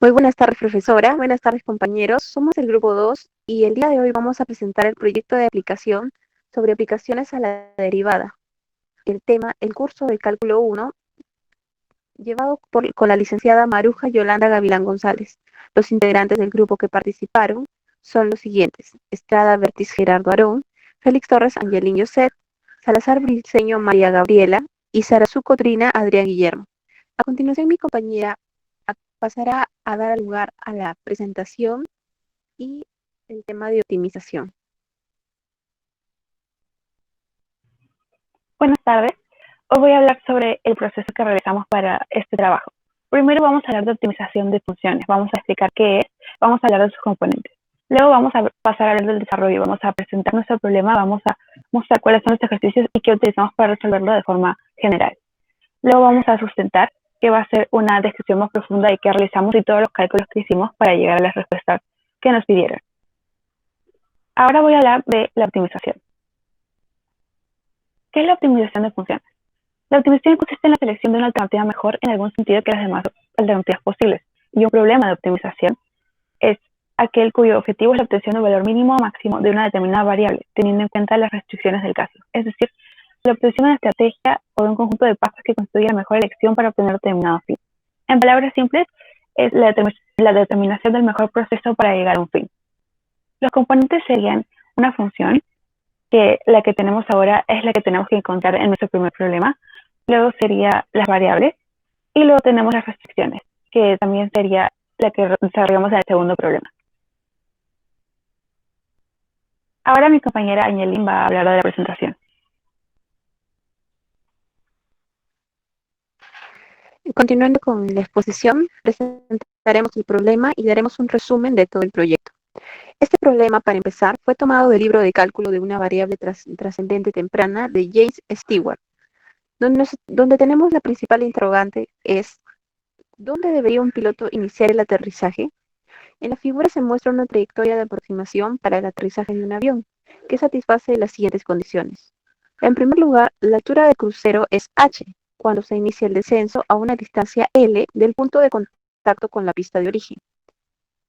Muy buenas tardes, profesora. Buenas tardes, compañeros. Somos el grupo 2 y el día de hoy vamos a presentar el proyecto de aplicación sobre aplicaciones a la derivada. El tema, el curso de cálculo 1, llevado con la licenciada Maruja Yolanda Gavilán González. Los integrantes del grupo que participaron son los siguientes: Estrada Bertis Gerardo Arón, Félix Torres Angelín Yoset, Salazar Briceño María Gabriela y Sarazú Cotrina Adrián Guillermo. A continuación, mi compañera pasará a dar lugar a la presentación y el tema de optimización. Buenas tardes. Hoy voy a hablar sobre el proceso que realizamos para este trabajo. Primero vamos a hablar de optimización de funciones. Vamos a explicar qué es, vamos a hablar de sus componentes. Luego vamos a pasar a hablar del desarrollo. Vamos a presentar nuestro problema, vamos a mostrar cuáles son los ejercicios y qué utilizamos para resolverlo de forma general. Luego vamos a sustentar que va a ser una descripción más profunda de qué realizamos y todos los cálculos que hicimos para llegar a las respuestas que nos pidieron. Ahora voy a hablar de la optimización. ¿Qué es la optimización de funciones? La optimización consiste en la selección de una alternativa mejor en algún sentido que las demás alternativas posibles. Y un problema de optimización es aquel cuyo objetivo es la obtención del valor mínimo o máximo de una determinada variable, teniendo en cuenta las restricciones del caso. Es decir, la obtención de una estrategia o de un conjunto de pasos que constituye la mejor elección para obtener determinado fin. En palabras simples, es la determinación del mejor proceso para llegar a un fin. Los componentes serían una función, que la que tenemos ahora es la que tenemos que encontrar en nuestro primer problema. Luego sería las variables y luego tenemos las restricciones, que también sería la que desarrollamos en el segundo problema. Ahora mi compañera Añelín va a hablar de la presentación. Continuando con la exposición, presentaremos el problema y daremos un resumen de todo el proyecto. Este problema, para empezar, fue tomado del libro de cálculo de una variable trascendente temprana de James Stewart, donde tenemos la principal interrogante es: ¿dónde debería un piloto iniciar el aterrizaje? En la figura se muestra una trayectoria de aproximación para el aterrizaje de un avión, que satisface las siguientes condiciones. En primer lugar, la altura del crucero es h, cuando se inicia el descenso a una distancia L del punto de contacto con la pista de origen.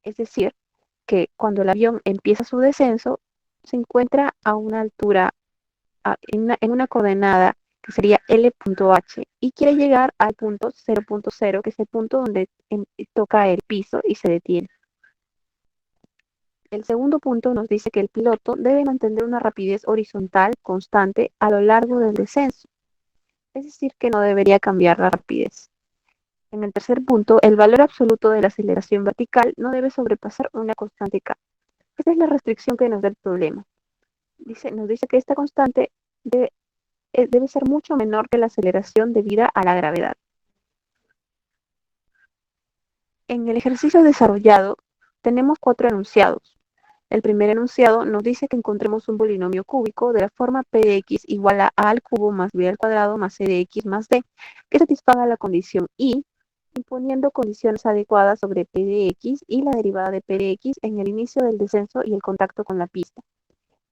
Es decir, que cuando el avión empieza su descenso, se encuentra a una altura, en una coordenada que sería L.h, y quiere llegar al punto 0.0, que es el punto donde toca el piso y se detiene. El segundo punto nos dice que el piloto debe mantener una rapidez horizontal constante a lo largo del descenso, es decir, que no debería cambiar la rapidez. En el tercer punto, el valor absoluto de la aceleración vertical no debe sobrepasar una constante k. Esta es la restricción que nos da el problema. Nos dice que esta constante debe ser mucho menor que la aceleración debida a la gravedad. En el ejercicio desarrollado tenemos 4 enunciados. El primer enunciado nos dice que encontremos un polinomio cúbico de la forma p de x igual a al cubo más b al cuadrado más c de x más d, que satisfaga la condición y, imponiendo condiciones adecuadas sobre p de x y la derivada de p de x en el inicio del descenso y el contacto con la pista.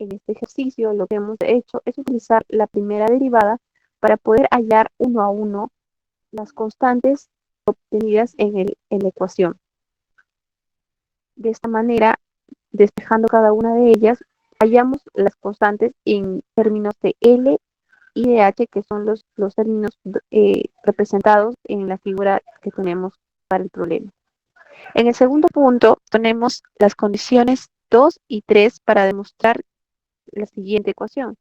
En este ejercicio lo que hemos hecho es utilizar la primera derivada para poder hallar uno a uno las constantes obtenidas en la ecuación. De esta manera, despejando cada una de ellas, hallamos las constantes en términos de L y de H, que son los términos representados en la figura que tenemos para el problema. En el segundo punto tenemos las condiciones 2 y 3 para demostrar la siguiente ecuación.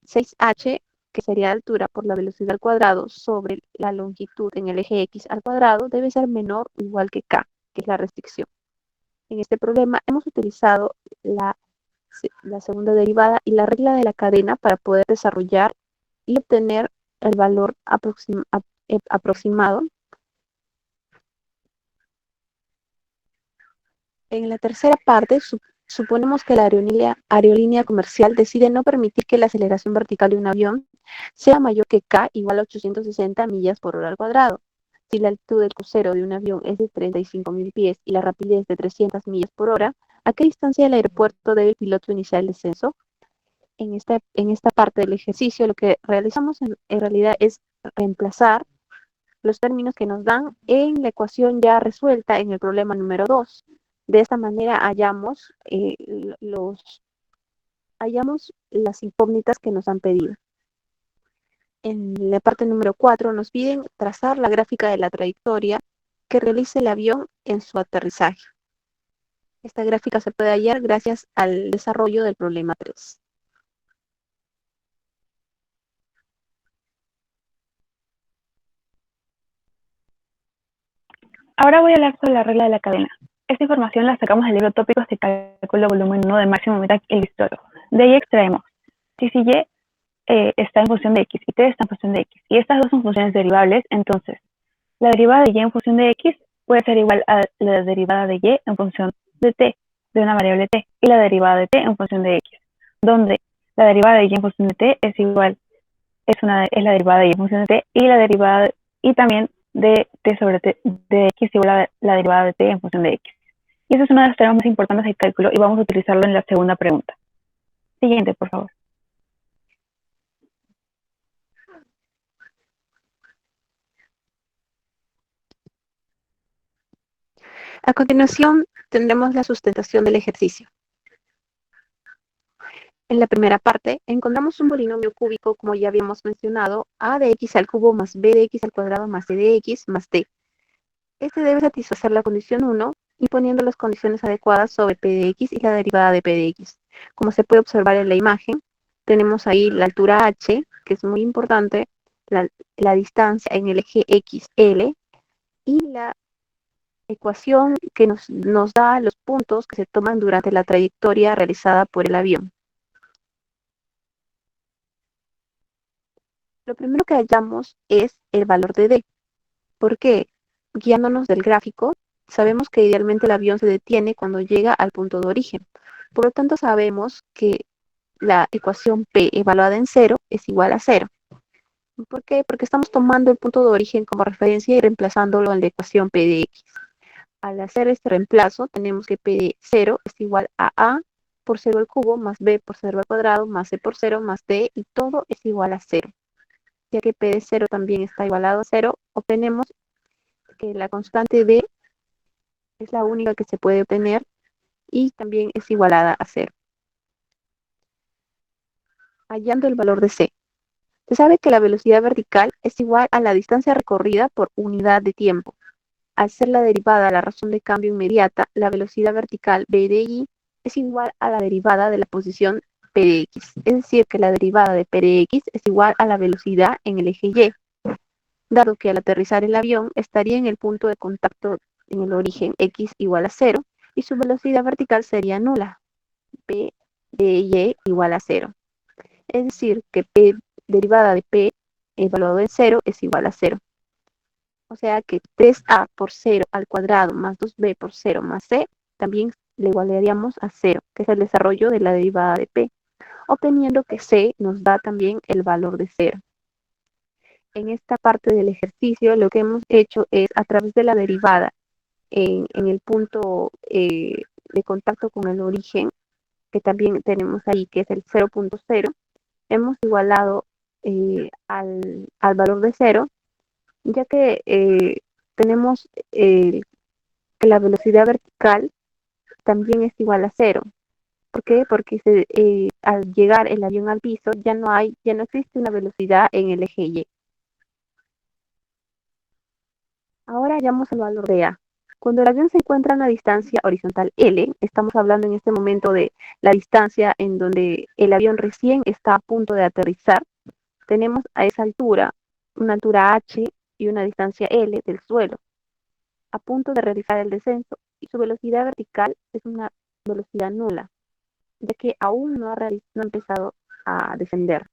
6h, que sería altura por la velocidad al cuadrado sobre la longitud en el eje x al cuadrado, debe ser menor o igual que k, que es la restricción. En este problema hemos utilizado la segunda derivada y la regla de la cadena para poder desarrollar y obtener el valor aproximado. En la tercera parte, suponemos que la aerolínea comercial decide no permitir que la aceleración vertical de un avión sea mayor que k igual a 860 millas por hora al cuadrado. Si la altitud del crucero de un avión es de 35.000 pies y la rapidez de 300 millas por hora, ¿a qué distancia del aeropuerto debe el piloto iniciar el descenso? En esta parte del ejercicio, lo que realizamos en realidad es reemplazar los términos que nos dan en la ecuación ya resuelta en el problema número 2. De esta manera hallamos las incógnitas que nos han pedido. En la parte número 4 nos piden trazar la gráfica de la trayectoria que realice el avión en su aterrizaje. Esta gráfica se puede hallar gracias al desarrollo del problema 3. Ahora voy a hablar sobre la regla de la cadena. Esta información la sacamos del libro Tópicos de Cálculo Volumen 1 de Máximo Metac y Listoro. De ahí extraemos si y está en función de x y t está en función de x. Y estas dos son funciones derivables, entonces la derivada de y en función de x puede ser igual a la derivada de y en función de t, de una variable t, y la derivada de t en función de x, donde la derivada de y en función de t es la derivada de y en función de t, y la derivada y también de t sobre t de x igual a la derivada de t en función de x. Y esa es una de las teoremas más importantes del cálculo y vamos a utilizarlo en la segunda pregunta. Siguiente, por favor. A continuación, tendremos la sustentación del ejercicio. En la primera parte, encontramos un polinomio cúbico, como ya habíamos mencionado, a de x al cubo más b de x al cuadrado más c de x más d. Este debe satisfacer la condición 1, imponiendo las condiciones adecuadas sobre p de x y la derivada de p de x. Como se puede observar en la imagen, tenemos ahí la altura h, que es muy importante, la distancia en el eje xl y la ecuación que nos da los puntos que se toman durante la trayectoria realizada por el avión. Lo primero que hallamos es el valor de d. ¿Por qué? Guiándonos del gráfico, sabemos que idealmente el avión se detiene cuando llega al punto de origen. Por lo tanto, sabemos que la ecuación p evaluada en 0 es igual a 0. ¿Por qué? Porque estamos tomando el punto de origen como referencia y reemplazándolo en la ecuación p de x. Al hacer este reemplazo, tenemos que p de 0 es igual a por 0 al cubo, más b por 0 al cuadrado, más c por 0, más d, y todo es igual a 0. Ya que p de 0 también está igualado a 0, obtenemos que la constante d es la única que se puede obtener y también es igualada a 0. Hallando el valor de c. Se sabe que la velocidad vertical es igual a la distancia recorrida por unidad de tiempo. Al ser la derivada a la razón de cambio inmediata, la velocidad vertical b de y es igual a la derivada de la posición p de x. Es decir, que la derivada de p de x es igual a la velocidad en el eje y, dado que al aterrizar el avión estaría en el punto de contacto en el origen x igual a 0 y su velocidad vertical sería nula, p de y igual a 0. Es decir, que p derivada de p evaluado en 0 es igual a 0. O sea que 3a por 0 al cuadrado más 2b por 0 más c también le igualaríamos a 0, que es el desarrollo de la derivada de p, obteniendo que c nos da también el valor de 0. En esta parte del ejercicio lo que hemos hecho es, a través de la derivada en el punto de contacto con el origen, que también tenemos ahí, que es el 0.0, hemos igualado al valor de 0, ya que tenemos que la velocidad vertical también es igual a 0. ¿Por qué? Porque al llegar el avión al piso ya no existe una velocidad en el eje y. Ahora hallamos el valor de a. Cuando el avión se encuentra a una distancia horizontal L, estamos hablando en este momento de la distancia en donde el avión recién está a punto de aterrizar, tenemos a esa altura una altura h y una distancia L del suelo, a punto de realizar el descenso, y su velocidad vertical es una velocidad nula, ya que aún no ha empezado a descender.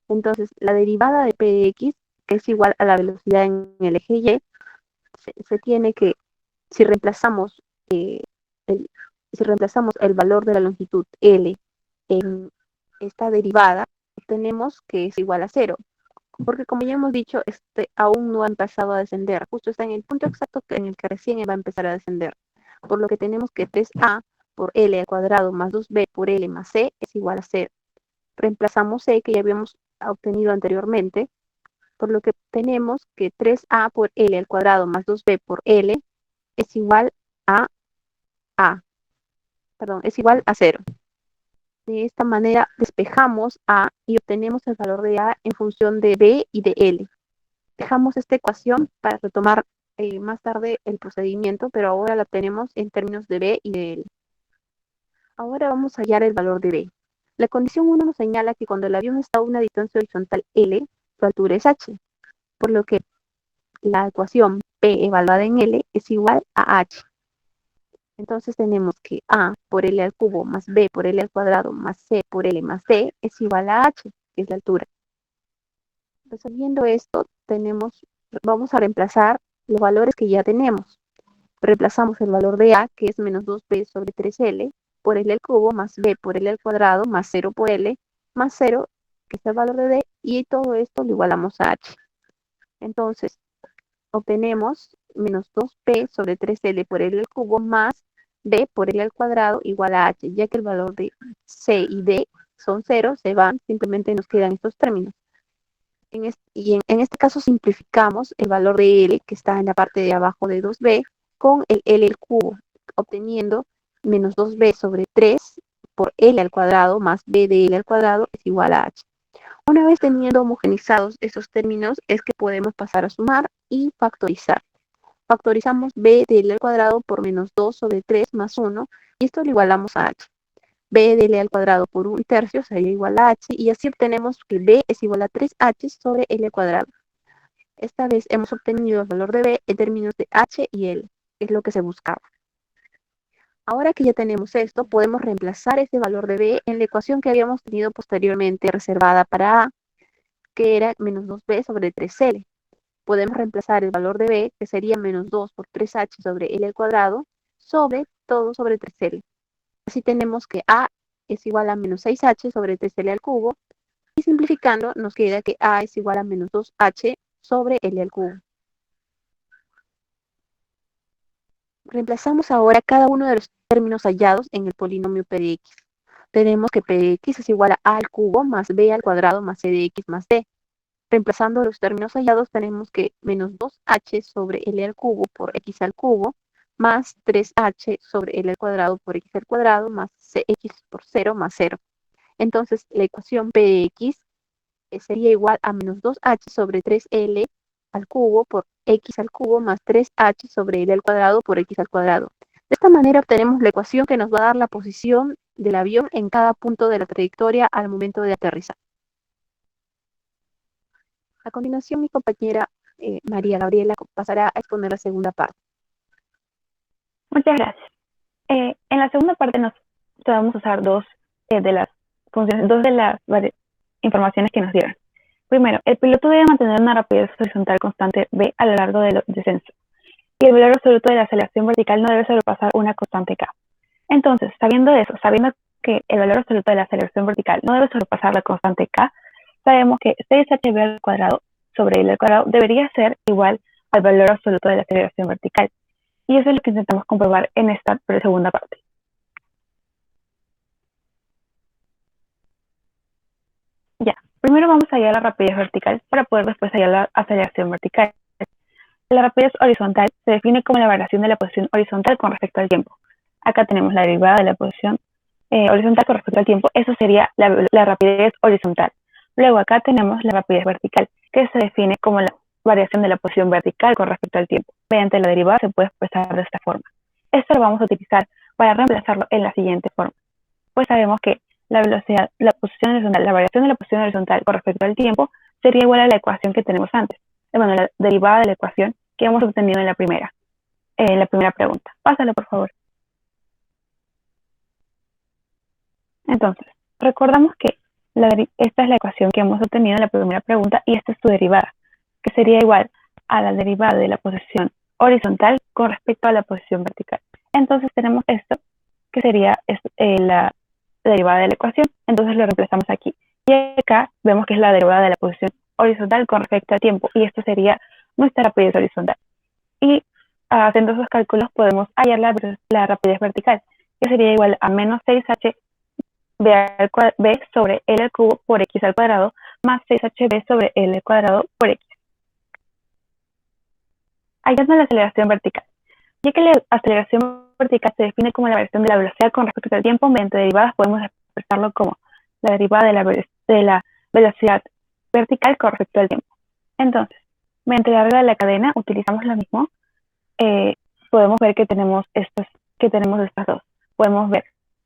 Entonces, la derivada de p de x, que es igual a la velocidad en el eje y, se tiene que, si reemplazamos, eh, si reemplazamos el valor de la longitud L en esta derivada, obtenemos que es igual a 0. Porque como ya hemos dicho, aún no ha empezado a descender. Justo está en el punto exacto en el que recién va a empezar a descender. Por lo que tenemos que 3a por L al cuadrado más 2b por L más c es igual a 0. Reemplazamos c, que ya habíamos obtenido anteriormente, por lo que tenemos que 3a por L al cuadrado más 2b por L es igual a es igual a 0. De esta manera despejamos A y obtenemos el valor de A en función de B y de L. Dejamos esta ecuación para retomar más tarde el procedimiento, pero ahora la tenemos en términos de B y de L. Ahora vamos a hallar el valor de B. La condición 1 nos señala que cuando el avión está a una distancia horizontal L, su altura es h, por lo que la ecuación P evaluada en L es igual a h. Entonces tenemos que A por L al cubo más B por L al cuadrado más C por L más D es igual a h, que es la altura. Resolviendo esto, vamos a reemplazar los valores que ya tenemos. Reemplazamos el valor de A, que es menos 2b sobre 3L, por L al cubo más B por L al cuadrado más 0 por L más 0, que es el valor de D, y todo esto lo igualamos a h. Entonces, obtenemos menos 2p sobre 3L por L al cubo más B por L al cuadrado igual a h, ya que el valor de C y D son 0, se van, simplemente nos quedan estos términos. En este caso simplificamos el valor de L, que está en la parte de abajo de 2b, con el L al cubo, obteniendo menos 2b sobre 3 por L al cuadrado más B de L al cuadrado es igual a h. Una vez teniendo homogenizados estos términos, es que podemos pasar a sumar y factorizar. Factorizamos b de L al cuadrado por menos 2 sobre 3 más 1, y esto lo igualamos a h. B de L al cuadrado por 1/3 sería igual a h, y así obtenemos que B es igual a 3h sobre L al cuadrado. Esta vez hemos obtenido el valor de B en términos de h y L, que es lo que se buscaba. Ahora que ya tenemos esto, podemos reemplazar este valor de B en la ecuación que habíamos tenido posteriormente reservada para A, que era menos 2b sobre 3L. Podemos reemplazar el valor de B, que sería menos 2 por 3h sobre L al cuadrado, sobre todo sobre 3L. Así tenemos que A es igual a menos 6h sobre 3L al cubo, y simplificando nos queda que A es igual a menos 2h sobre L al cubo. Reemplazamos ahora cada uno de los términos hallados en el polinomio P de X. Tenemos que P de X es igual a A al cubo más B al cuadrado más C de X más D. Reemplazando los términos hallados, tenemos que menos 2h sobre L al cubo por X al cubo más 3h sobre L al cuadrado por X al cuadrado más Cx por 0 más 0. Entonces, la ecuación P de X sería igual a menos 2h sobre 3L al cubo por X al cubo más 3h sobre L al cuadrado por X al cuadrado. De esta manera obtenemos la ecuación que nos va a dar la posición del avión en cada punto de la trayectoria al momento de aterrizar. A continuación, mi compañera María Gabriela pasará a exponer la segunda parte. Muchas gracias. En la segunda parte vamos a usar dos de las informaciones que nos dieron. Primero, el piloto debe mantener una rapidez horizontal constante v a lo largo del descenso, y el valor absoluto de la aceleración vertical no debe sobrepasar una constante k. Entonces, sabiendo que el valor absoluto de la aceleración vertical no debe sobrepasar la constante k, sabemos que 6hv al cuadrado sobre L al cuadrado debería ser igual al valor absoluto de la aceleración vertical. Y eso es lo que intentamos comprobar en esta segunda parte. Ya, primero vamos a hallar la rapidez vertical para poder después hallar la aceleración vertical. La rapidez horizontal se define como la variación de la posición horizontal con respecto al tiempo. Acá tenemos la derivada de la posición horizontal con respecto al tiempo. Eso sería la rapidez horizontal. Luego acá tenemos la rapidez vertical, que se define como la variación de la posición vertical con respecto al tiempo. Mediante la derivada se puede expresar de esta forma. Esto lo vamos a utilizar para reemplazarlo en la siguiente forma. Pues sabemos que la velocidad, la variación de la posición horizontal con respecto al tiempo sería igual a la ecuación que tenemos antes. Bueno, la derivada de la ecuación que hemos obtenido en la primera pregunta. Pásalo, por favor. Entonces, recordamos que esta es la ecuación que hemos obtenido en la primera pregunta y esta es su derivada, que sería igual a la derivada de la posición horizontal con respecto a la posición vertical. Entonces tenemos esto, que sería la derivada de la ecuación. Entonces lo reemplazamos aquí. Y acá vemos que es la derivada de la posición horizontal con respecto al tiempo. Y esto sería nuestra rapidez horizontal. Y haciendo esos cálculos podemos hallar la rapidez vertical, que sería igual a menos 6h b sobre L al cubo por X al cuadrado más 6hb sobre L cuadrado por X. Hallando la aceleración vertical. Ya que la aceleración vertical se define como la variación de la velocidad con respecto al tiempo, mediante derivadas podemos expresarlo como la derivada de la velocidad vertical con respecto al tiempo. Entonces, mediante la regla de la cadena utilizamos lo mismo. Podemos ver que tenemos estas dos. Podemos ver,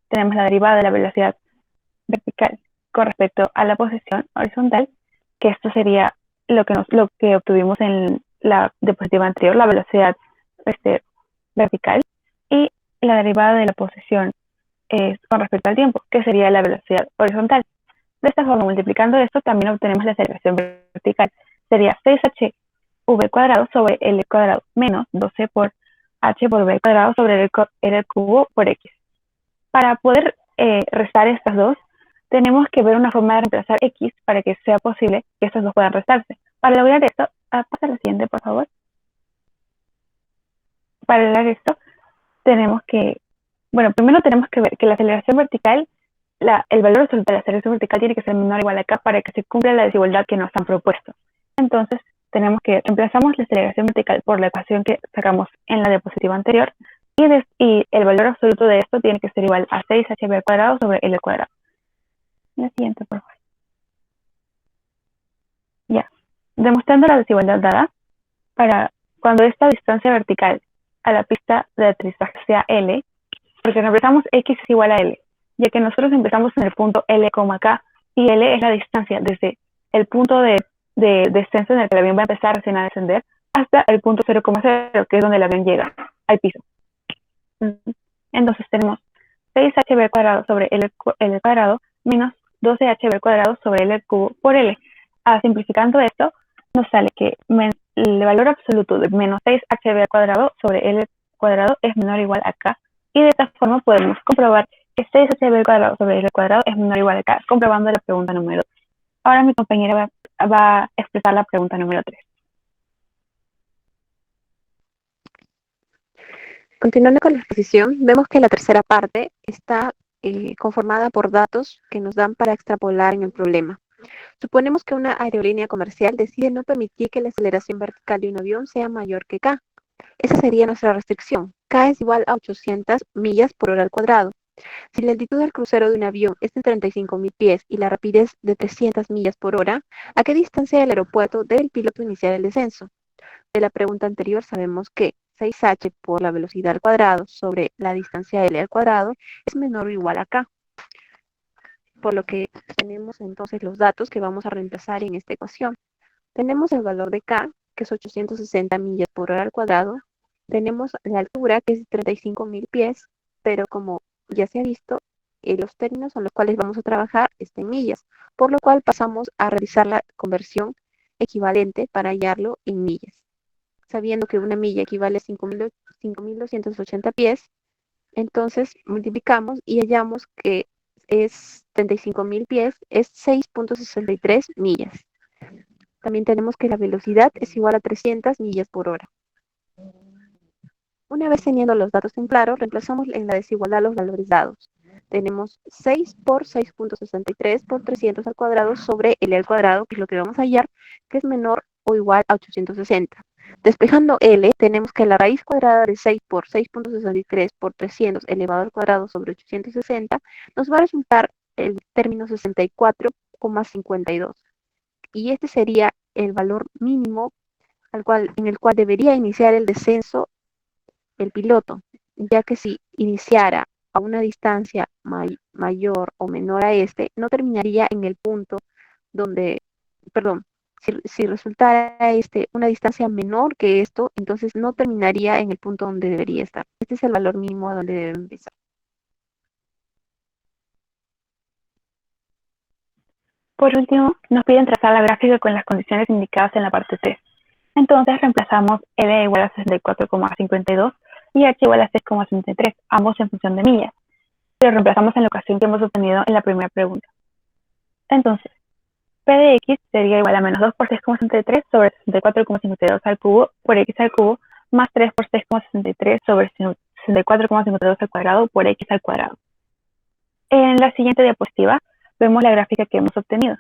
tenemos la derivada de la velocidad vertical con respecto a la posición horizontal, que esto sería lo que obtuvimos en la diapositiva anterior, la velocidad vertical, y la derivada de la posición con respecto al tiempo, que sería la velocidad horizontal. De esta forma, multiplicando esto, también obtenemos la aceleración vertical. Sería 6hv cuadrado sobre L cuadrado menos 12 por h por v cuadrado sobre L cubo por x. Para poder restar estas dos, tenemos que ver una forma de reemplazar x para que sea posible que estas dos puedan restarse. Para lograr esto, pasa a la siguiente, por favor. Para lograr esto, primero tenemos que ver que la aceleración vertical, el valor absoluto de la aceleración vertical tiene que ser menor o igual a k para que se cumpla la desigualdad que nos han propuesto. Entonces, tenemos que reemplazamos la aceleración vertical por la ecuación que sacamos en la diapositiva anterior, y el valor absoluto de esto tiene que ser igual a 6hv cuadrado sobre L cuadrado. La siguiente, por favor. Ya. Demostrando la desigualdad dada, para cuando esta distancia vertical a la pista de aterrizaje sea L, porque reemplazamos X es igual a L, ya que nosotros empezamos en el punto L, K, y L es la distancia desde el punto de descenso en el que el avión va a empezar recién a descender hasta el punto 0,0, que es donde el avión llega al piso. Entonces tenemos 6hv cuadrado sobre L cuadrado menos 12hv cuadrado sobre L cubo por L. Simplificando esto, nos sale que el valor absoluto de menos 6hv cuadrado sobre L cuadrado es menor o igual a k, y de esta forma podemos comprobar que 6hv cuadrado sobre L cuadrado es menor o igual a k, comprobando la pregunta número 2. Ahora mi compañera va a expresar la pregunta número 3. Continuando con la exposición, vemos que la tercera parte está conformada por datos que nos dan para extrapolar en el problema. Suponemos que una aerolínea comercial decide no permitir que la aceleración vertical de un avión sea mayor que k. Esa sería nuestra restricción. K es igual a 800 millas por hora al cuadrado. Si la altitud del crucero de un avión es de 35.000 pies y la rapidez de 300 millas por hora, ¿a qué distancia del aeropuerto debe el piloto iniciar el descenso? De la pregunta anterior sabemos que 6h por la velocidad al cuadrado sobre la distancia L al cuadrado es menor o igual a k. Por lo que tenemos entonces los datos que vamos a reemplazar en esta ecuación. Tenemos el valor de k, que es 860 millas por hora al cuadrado. Tenemos la altura, que es 35.000 pies, pero como ya se ha visto, los términos en los cuales vamos a trabajar están en millas, por lo cual pasamos a realizar la conversión equivalente para hallarlo en millas. Sabiendo que una milla equivale a 5.280 pies, entonces multiplicamos y hallamos que es 35.000 pies, es 6.63 millas. También tenemos que la velocidad es igual a 300 millas por hora. Una vez teniendo los datos en claro, reemplazamos en la desigualdad los valores dados. Tenemos 6 por 6.63 por 300 al cuadrado sobre L al cuadrado, que es lo que vamos a hallar, que es menor o igual a 860. Despejando L, tenemos que la raíz cuadrada de 6 por 6.63 por 300 elevado al cuadrado sobre 860 nos va a resultar el término 64,52. Y este sería el valor mínimo en el cual debería iniciar el descenso el piloto, ya que si iniciara a una distancia mayor o menor a este, no terminaría en el punto donde, perdón, si resultara una distancia menor que esto, entonces no terminaría en el punto donde debería estar. Este es el valor mínimo a donde debe empezar. Por último, nos piden trazar la gráfica con las condiciones indicadas en la parte 3. Entonces reemplazamos L igual a 64,52 y H igual a 6,63, ambos en función de millas. Lo reemplazamos en la ecuación que hemos obtenido en la primera pregunta. Entonces, P de X sería igual a menos 2 por 6,63 sobre 64,52 al cubo por X al cubo, más 3 por 6,63 sobre 64,52 al cuadrado por X al cuadrado. En la siguiente diapositiva vemos la gráfica que hemos obtenido.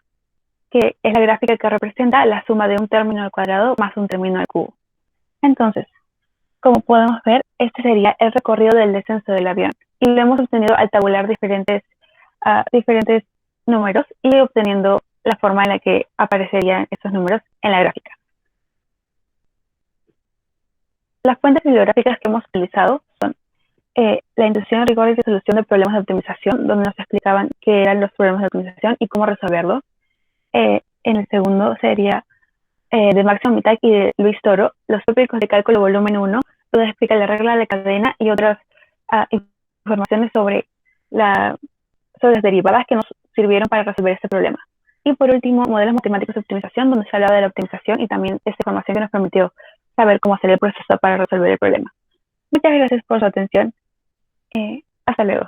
que es la gráfica que representa la suma de un término al cuadrado más un término al cubo. Entonces, como podemos ver, este sería el recorrido del descenso del avión, y lo hemos obtenido al tabular diferentes números y obteniendo la forma en la que aparecerían estos números en la gráfica. Las fuentes bibliográficas que hemos utilizado son la Introducción, Rigor y Resolución de Problemas de Optimización, donde nos explicaban qué eran los problemas de optimización y cómo resolverlos. En el segundo sería de Máximo Mittag y de Luis Toro, Los tópicos de cálculo volumen 1, donde explica la regla de cadena y otras informaciones sobre las derivadas que nos sirvieron para resolver este problema. Y por último, modelos matemáticos de optimización, donde se hablaba de la optimización y también esta información que nos permitió saber cómo hacer el proceso para resolver el problema. Muchas gracias por su atención. Hasta luego.